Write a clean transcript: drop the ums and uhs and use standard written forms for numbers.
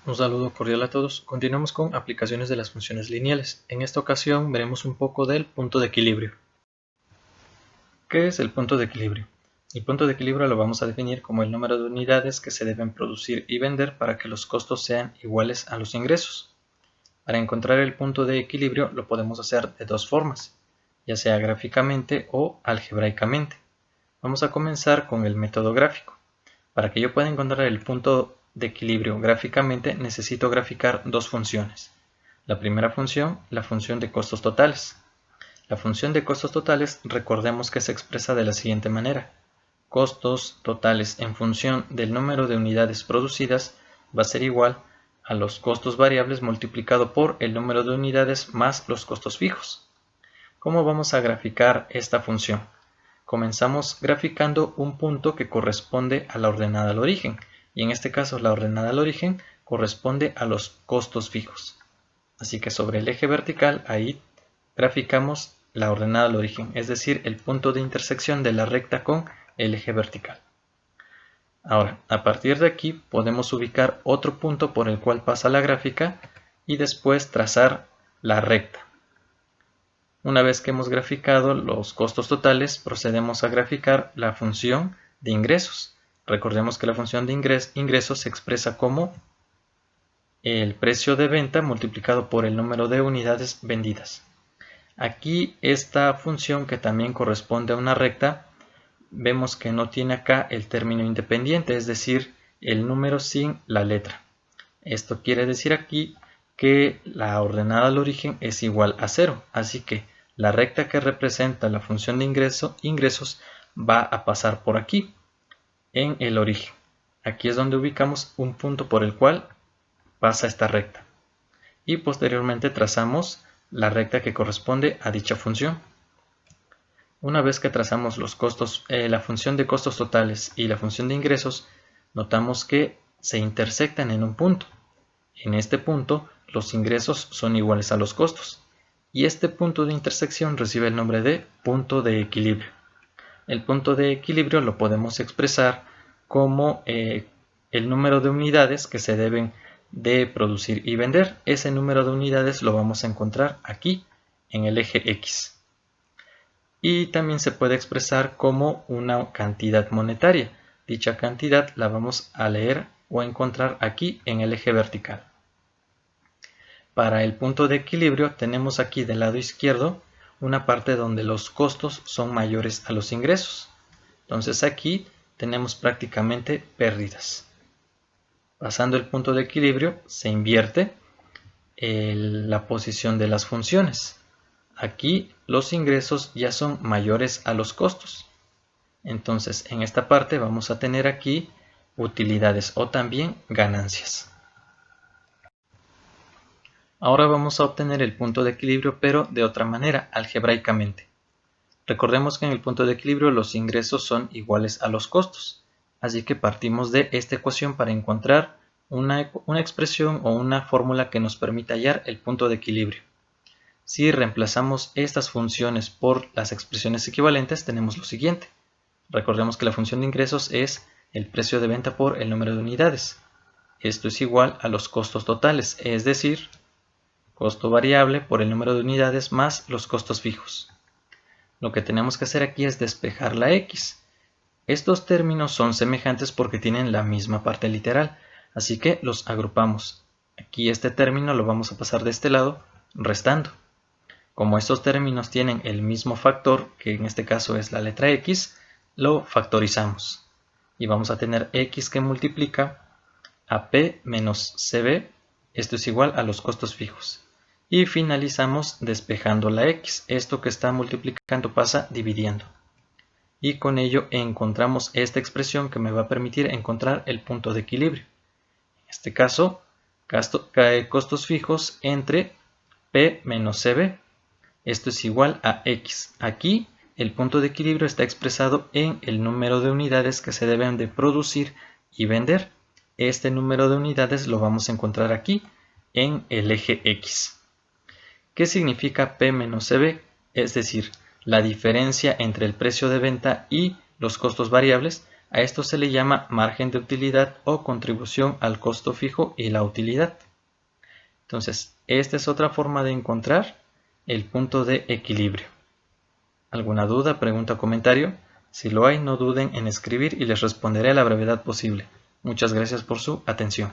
Un saludo cordial a todos. Continuamos con aplicaciones de las funciones lineales. En esta ocasión veremos un poco del punto de equilibrio. ¿Qué es el punto de equilibrio? El punto de equilibrio lo vamos a definir como el número de unidades que se deben producir y vender para que los costos sean iguales a los ingresos. Para encontrar el punto de equilibrio lo podemos hacer de dos formas, ya sea gráficamente o algebraicamente. Vamos a comenzar con el método gráfico. Para que yo pueda encontrar el punto de equilibrio gráficamente, necesito graficar dos funciones. La primera función, la función de costos totales. La función de costos totales, recordemos que se expresa de la siguiente manera. Costos totales en función del número de unidades producidas va a ser igual a los costos variables multiplicado por el número de unidades más los costos fijos. ¿Cómo vamos a graficar esta función? Comenzamos graficando un punto que corresponde a la ordenada al origen, y en este caso la ordenada al origen corresponde a los costos fijos. Así que sobre el eje vertical ahí graficamos la ordenada al origen, es decir, el punto de intersección de la recta con el eje vertical. Ahora, a partir de aquí podemos ubicar otro punto por el cual pasa la gráfica y después trazar la recta. Una vez que hemos graficado los costos totales, procedemos a graficar la función de ingresos. Recordemos que la función de ingresos se expresa como el precio de venta multiplicado por el número de unidades vendidas. Aquí esta función, que también corresponde a una recta, vemos que no tiene acá el término independiente, es decir, el número sin la letra. Esto quiere decir aquí que la ordenada al origen es igual a 0, así que la recta que representa la función de ingresos va a pasar por aquí, en el origen. Aquí es donde ubicamos un punto por el cual pasa esta recta. Y posteriormente trazamos la recta que corresponde a dicha función. Una vez que trazamos los costos, la función de costos totales y la función de ingresos, notamos que se intersectan en un punto. En este punto, los ingresos son iguales a los costos, y este punto de intersección recibe el nombre de punto de equilibrio. El punto de equilibrio lo podemos expresar como el número de unidades que se deben de producir y vender. Ese número de unidades lo vamos a encontrar aquí en el eje X. Y también se puede expresar como una cantidad monetaria. Dicha cantidad la vamos a leer o encontrar aquí en el eje vertical. Para el punto de equilibrio tenemos aquí del lado izquierdo una parte donde los costos son mayores a los ingresos. Entonces aquí tenemos prácticamente pérdidas. Pasando el punto de equilibrio se invierte la posición de las funciones. Aquí los ingresos ya son mayores a los costos. Entonces en esta parte vamos a tener aquí utilidades o también ganancias. Ahora vamos a obtener el punto de equilibrio, pero de otra manera, algebraicamente. Recordemos que en el punto de equilibrio los ingresos son iguales a los costos, así que partimos de esta ecuación para encontrar una expresión o una fórmula que nos permita hallar el punto de equilibrio. Si reemplazamos estas funciones por las expresiones equivalentes, tenemos lo siguiente. Recordemos que la función de ingresos es el precio de venta por el número de unidades. Esto es igual a los costos totales, es decir, costo variable por el número de unidades más los costos fijos. Lo que tenemos que hacer aquí es despejar la X. Estos términos son semejantes porque tienen la misma parte literal, así que los agrupamos. Aquí este término lo vamos a pasar de este lado, restando. Como estos términos tienen el mismo factor, que en este caso es la letra X, lo factorizamos. Y vamos a tener X que multiplica a P menos CB. Esto es igual a los costos fijos. Y finalizamos despejando la X. Esto que está multiplicando pasa dividiendo. Y con ello encontramos esta expresión que me va a permitir encontrar el punto de equilibrio. En este caso, costos fijos entre P menos CB. Esto es igual a X. Aquí el punto de equilibrio está expresado en el número de unidades que se deben de producir y vender. Este número de unidades lo vamos a encontrar aquí en el eje X. ¿Qué significa P menos CB? Es decir, la diferencia entre el precio de venta y los costos variables. A esto se le llama margen de utilidad o contribución al costo fijo y la utilidad. Entonces, esta es otra forma de encontrar el punto de equilibrio. ¿Alguna duda, pregunta o comentario? Si lo hay, no duden en escribir y les responderé a la brevedad posible. Muchas gracias por su atención.